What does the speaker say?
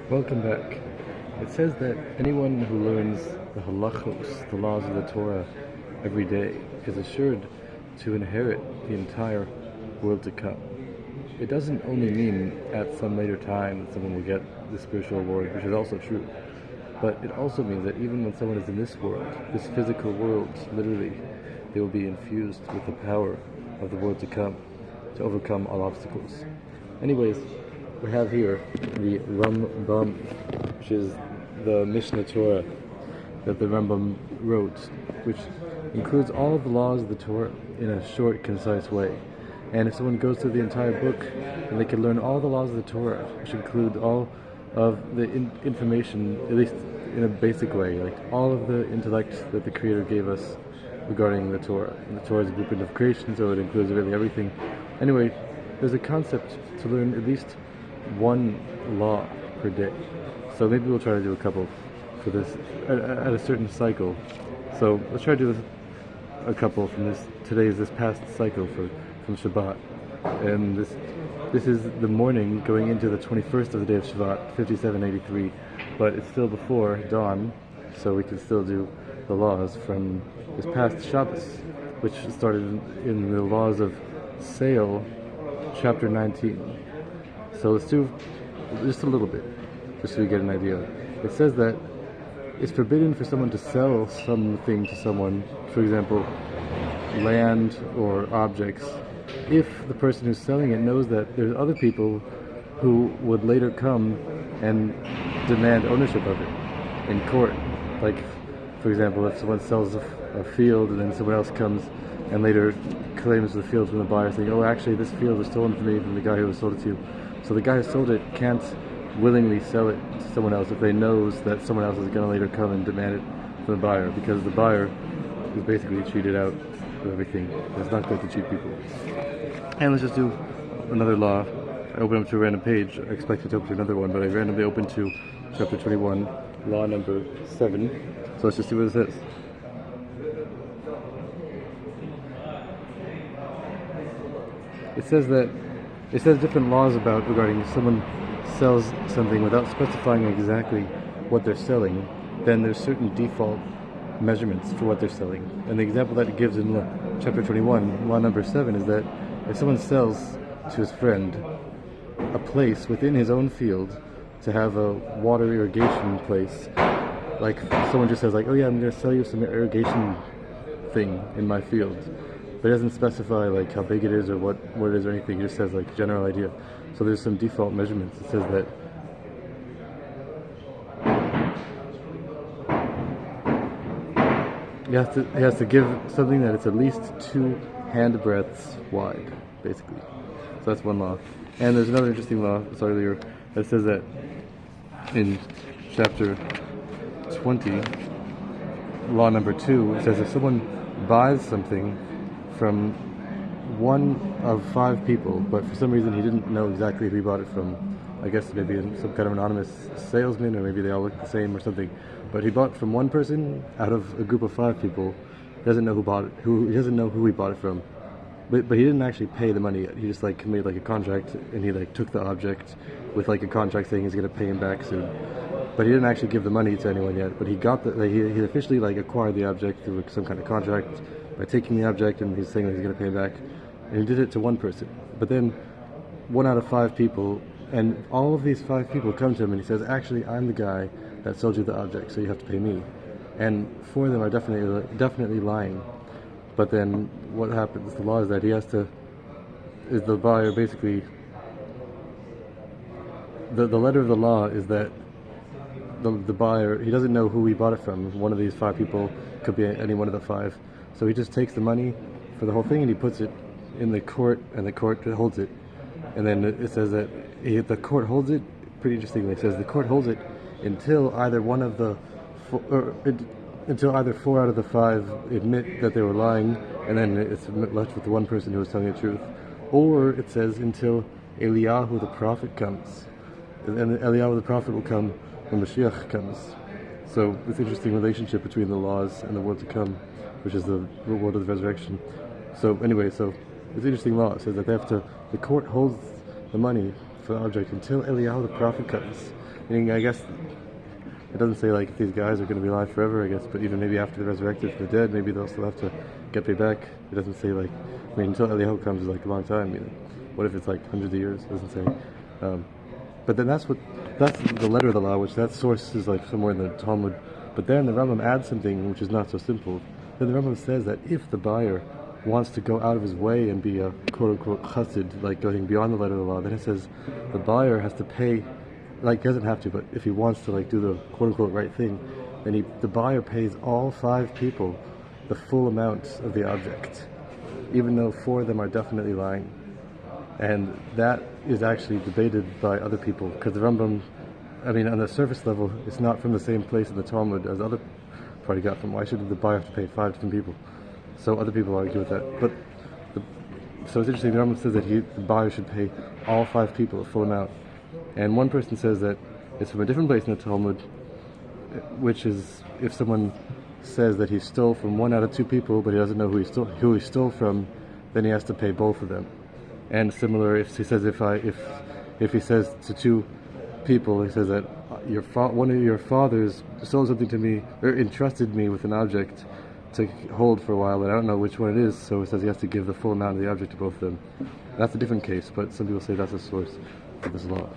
Welcome back. It says that anyone who learns the halachos, the laws of the Torah, every day is assured to inherit the entire world to come. It doesn't only mean at some later time that someone will get the spiritual reward, which is also true, but it also means that even when someone is in this world, this physical world, literally, they will be infused with the power of the world to come, to overcome all obstacles. Anyways, we have here the Rambam, which is the Mishnah Torah that the Rambam wrote, which includes all of the laws of the Torah in a short, concise way. And if someone goes through the entire book, then they can learn all the laws of the Torah, which include all of the information, at least in a basic way, like all of the intellect that the Creator gave us regarding the Torah. And the Torah is a blueprint of creation, so it includes really everything. Anyway, there's a concept to learn at least one law per day. So maybe we'll try to do a couple for this at a certain cycle. So let's try to do a couple from this past cycle from Shabbat. And this is the morning going into the 21st of the day of Shabbat, 5783, but it's still before dawn, so we can still do the laws from this past Shabbos, which started in the laws of sale, chapter 19. So let's do just a little bit, just so we get an idea. It says that it's forbidden for someone to sell something to someone, for example, land or objects, if the person who's selling it knows that there's other people who would later come and demand ownership of it in court. Like, for example, if someone sells a field and then someone else comes and later claims the field from the buyer, saying, oh, actually this field was stolen from me from the guy who sold it to you. So the guy who sold it can't willingly sell it to someone else if they knows that someone else is going to later come and demand it from the buyer, because the buyer is basically cheated out of everything. It's not good to cheat people. And let's just do another law. I opened up to a random page. I expected to open to another one, but I randomly opened to chapter 21, law number 7. So let's just see what it says. It says different laws regarding if someone sells something without specifying exactly what they're selling, then there's certain default measurements for what they're selling. And the example that it gives in chapter 21, law number 7, is that if someone sells to his friend a place within his own field to have a water irrigation place, like someone just says like, oh yeah, I'm going to sell you some irrigation thing in my field, but it doesn't specify like how big it is or what it is or anything. It just says like general idea. So there's some default measurements. It says that he has to give something that it's at least 2 hand breadths wide, basically. So that's one law. And there's another interesting law I saw earlier that says that in chapter 20, law number 2, it says if someone buys something from one of 5 people, but for some reason he didn't know exactly who he bought it from. I guess maybe some kind of anonymous salesman, or maybe they all look the same or something. But he bought from one person out of a group of 5 people. He doesn't know he doesn't know who he bought it from. But he didn't actually pay the money yet. He just like made like a contract, and he like took the object with like a contract saying he's gonna pay him back soon. But he didn't actually give the money to anyone yet. But he got he officially like acquired the object through some kind of contract by taking the object, and he's saying that he's gonna pay him back. And he did it to one person. But then 1 out of 5 people, and all of these 5 people come to him and he says, actually I'm the guy that sold you the object, so you have to pay me. And 4 of them are definitely lying. But then what happens, the law is that the buyer basically, the letter of the law is that the buyer, he doesn't know who he bought it from. One of these 5 people could be any one of the 5. So he just takes the money for the whole thing and he puts it in the court, and the court holds it. And then it says that the court holds it, pretty interestingly, it says the court holds it until either until either 4 out of the 5 admit that they were lying, and then it's left with the one person who was telling the truth. Or it says until Eliyahu the prophet comes. And Eliyahu the prophet will come when Mashiach comes. So this interesting relationship between the laws and the world to come, which is the world of the resurrection. So anyway, so it's an interesting law. It says that the court holds the money for the object until Eliyahu the prophet comes. Meaning, I guess it doesn't say like if these guys are going to be alive forever, I guess, but even maybe after they're resurrected from the dead, maybe they'll still have to get paid back. It doesn't say like, I mean, until Eliyahu comes is like a long time. What if it's like hundreds of years? It doesn't say. But then that's the letter of the law, which that source is like somewhere in the Talmud. But then the Rambam adds something which is not so simple. Then the Rambam says that if the buyer wants to go out of his way and be a quote-unquote chassid, like going beyond the letter of the law, then it says the buyer has to pay, like doesn't have to, but if he wants to like do the quote-unquote right thing, then the buyer pays all 5 people the full amount of the object, even though 4 of them are definitely lying. And that is actually debated by other people, because the Rambam, I mean, on the surface level, it's not from the same place in the Talmud as the other party got from. Why should the buyer have to pay 5 different people? So other people argue with that. But so it's interesting, the Rambam says that the buyer should pay all 5 people the full amount. And one person says that it's from a different place in the Talmud, which is if someone says that he stole from 1 out of 2 people, but he doesn't know who he stole from, then he has to pay both of them. And similar, if he says if he says to 2 people, he says that one of your fathers stole something to me, or entrusted me with an object to hold for a while, and I don't know which one it is, so it says he has to give the full amount of the object to both of them. That's a different case, but some people say that's a source of this law.